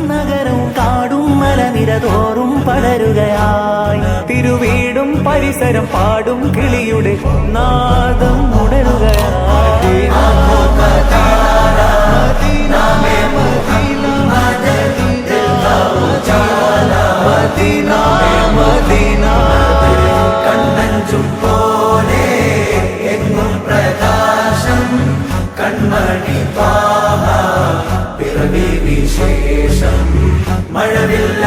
നഗരവും കാടും മലനിരതോറും പടരുകയായി. തിരുവീടും പരിസരം പാടും കിളിയുടെ നാദം ഉണരുകയായി. കണ്ണഞ്ചും പോലെ എങ്ങും പ്രകാശം കൺമണി പാഹ പിറവി വിശേഷം മഴവില്ല